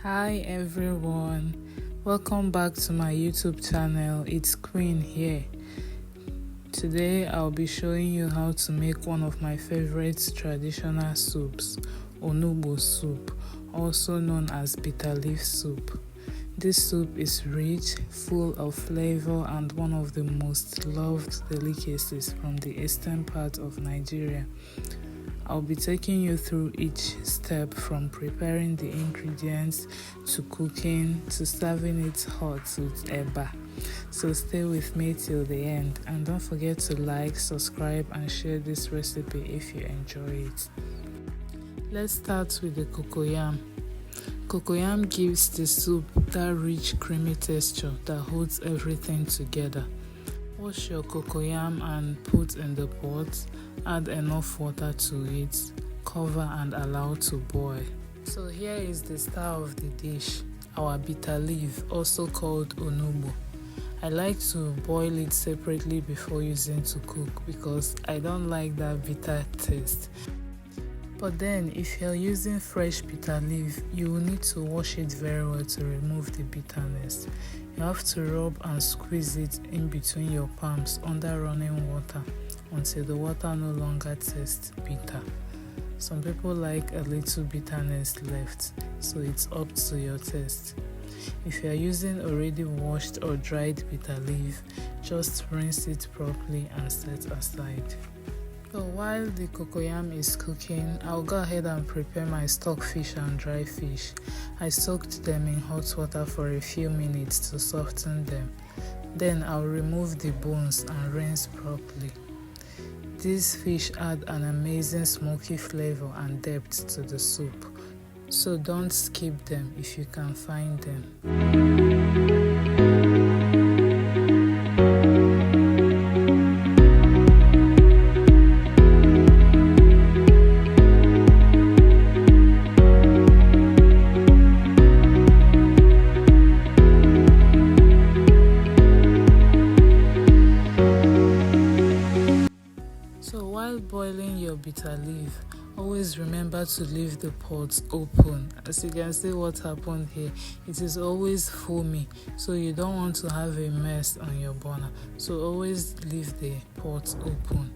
Hi everyone, welcome back to my YouTube channel. It's Queen here. Today I'll be showing you how to make one of my favorite traditional soups, Onugbo Soup, also known as Bitterleaf Soup. This soup is rich, full of flavor, and one of the most loved delicacies from the eastern part of Nigeria. I'll be taking you through each step from preparing the ingredients to cooking to serving it hot with eba. So stay with me till the end, and don't forget to like, subscribe and share this recipe if you enjoy it. Let's start with the cocoyam. Cocoyam gives the soup that rich creamy texture that holds everything together. Wash your cocoyam and put in the pot. Add enough water to it, cover and allow to boil. So here is the star of the dish, our bitter leaf, also called onugbo. I like to boil it separately before using to cook because I don't like that bitter taste. But then if you're using fresh bitter leaf, you will need to wash it very well to remove the bitterness. You have to rub and squeeze it in between your palms under running water until the water no longer tastes bitter. Some people like a little bitterness left, so it's up to your taste. If you are using already washed or dried bitter leaf, just rinse it properly and set aside. So while the cocoyam is cooking, I'll go ahead and prepare my stockfish and dry fish. I soaked them in hot water for a few minutes to soften them. Then I'll remove the bones and rinse properly. These fish add an amazing smoky flavor and depth to the soup, so don't skip them if you can find them. So while boiling your bitter leaf, always remember to leave the pot open. As you can see what happened here, it is always foamy, so you don't want to have a mess on your burner. So always leave the pot open.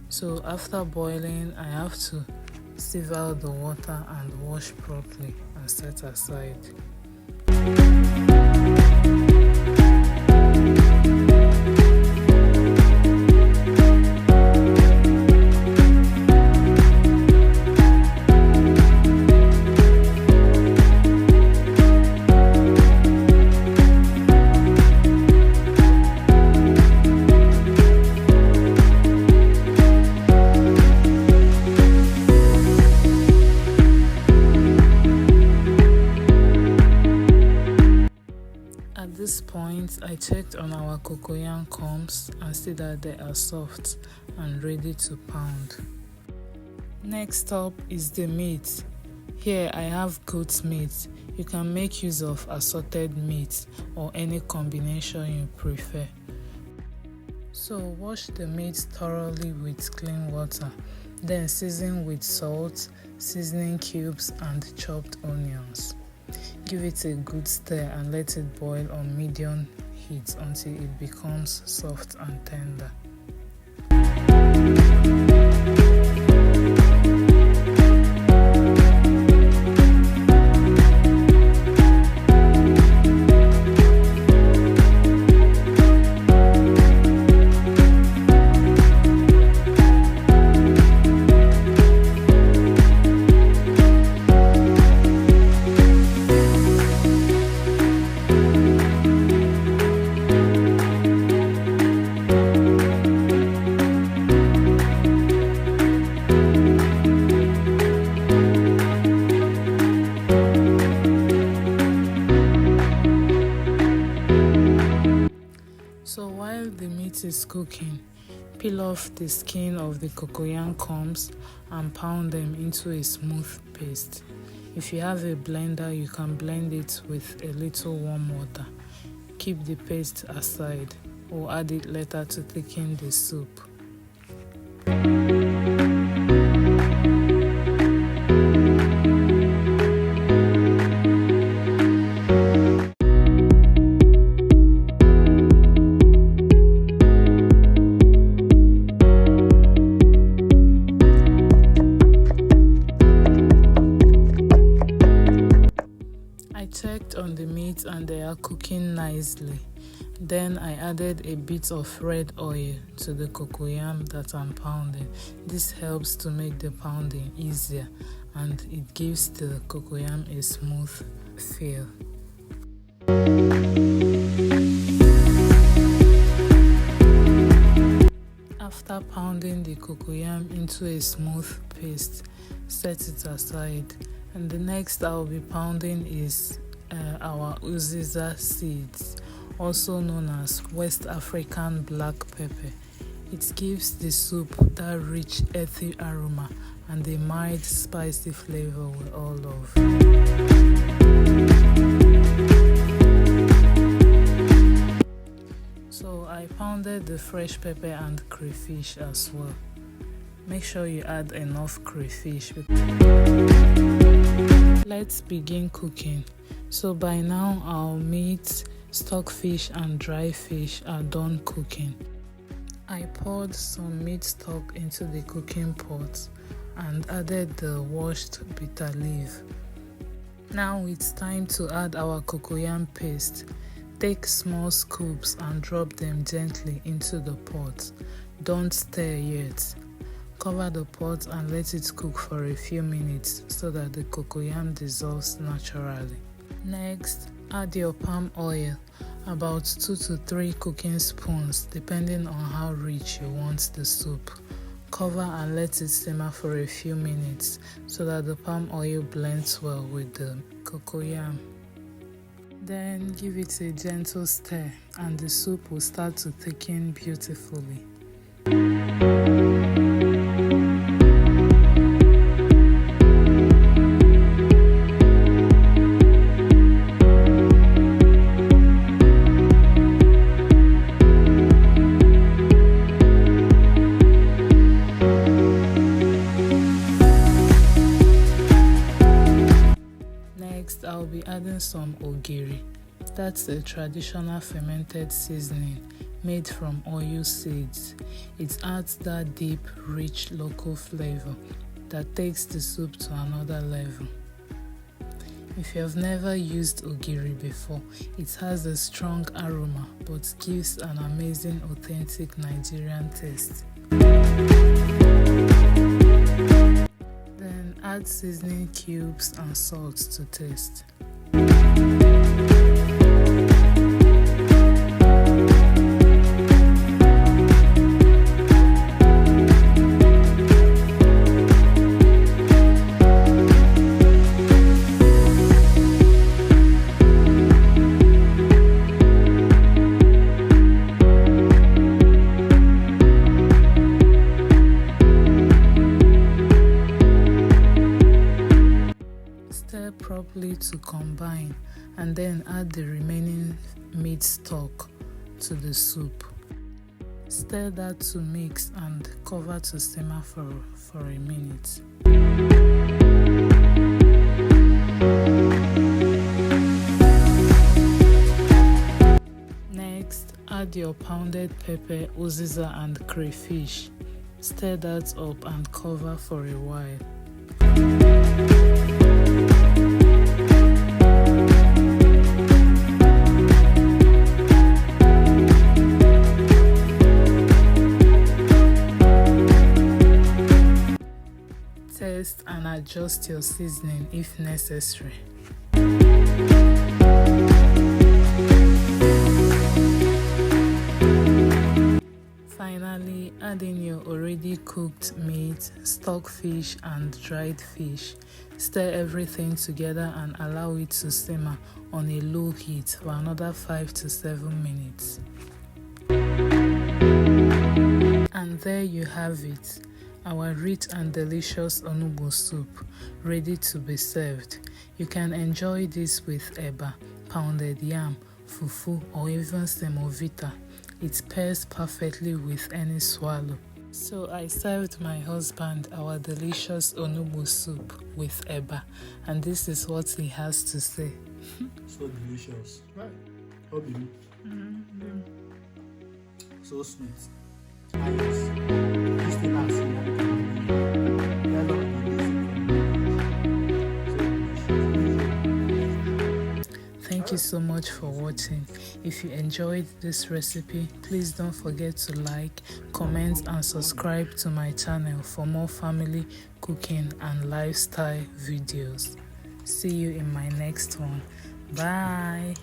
So after boiling, I have to sieve out the water and wash properly and set aside. At this point, I checked on our cocoyam combs and see that they are soft and ready to pound. Next up is the meat. Here I have goat meat. You can make use of assorted meat or any combination you prefer. So wash the meat thoroughly with clean water, then season with salt, seasoning cubes and chopped onions. Give it a good stir and let it boil on medium heat until it becomes soft and tender. So while the meat is cooking, peel off the skin of the cocoyam combs and pound them into a smooth paste. If you have a blender, you can blend it with a little warm water. Keep the paste aside or add it later to thicken the soup. checked on the meat and they are cooking nicely. Then I added a bit of red oil to the cocoyam that I'm pounding. This helps to make the pounding easier and it gives the cocoyam a smooth feel. After pounding the cocoyam into a smooth paste, set it aside. And the next I'll be pounding is our Uziza seeds, also known as West African black pepper. It gives the soup that rich earthy aroma and the mild spicy flavor we all love. So I pounded the fresh pepper and crayfish as well. Make sure you add enough crayfish. Let's begin cooking. So by now our meat, stockfish and dry fish are done cooking. I poured some meat stock into the cooking pot and added the washed bitter leaf. Now it's time to add our cocoyam paste. Take small scoops and drop them gently into the pot. Don't stir yet. Cover the pot and let it cook for a few minutes so that the cocoyam dissolves naturally. Next, add your palm oil, about 2 to 3 cooking spoons depending on how rich you want the soup. Cover and let it simmer for a few minutes so that the palm oil blends well with the cocoyam. Then give it a gentle stir and the soup will start to thicken beautifully. Next, I'll be adding some ogiri. That's a traditional fermented seasoning made from oil seeds. It adds that deep, rich local flavor that takes the soup to another level. If you have never used ogiri before, it has a strong aroma but gives an amazing authentic Nigerian taste. Then add seasoning cubes and salt to taste. Stir properly to combine and then add the remaining meat stock to the soup. Stir that to mix and cover to simmer for a minute. Next, add your pounded pepper, Uziza and crayfish. Stir that up and cover for a while. Taste and adjust your seasoning if necessary. Finally, add in your already cooked meat, stockfish and dried fish. Stir everything together and allow it to simmer on a low heat for another 5 to 7 minutes. And there you have it, our rich and delicious Onugbo soup, ready to be served. You can enjoy this with eba, pounded yam, fufu or even semovita. It pairs perfectly with any swallow. So I served my husband our delicious Onugbo soup with eba, and this is what he has to say. So delicious, right? Obi. So sweet. This thing has so much for watching. If you enjoyed this recipe, please don't forget to like, comment and subscribe to my channel for more family cooking and lifestyle videos. See you in my next one. Bye.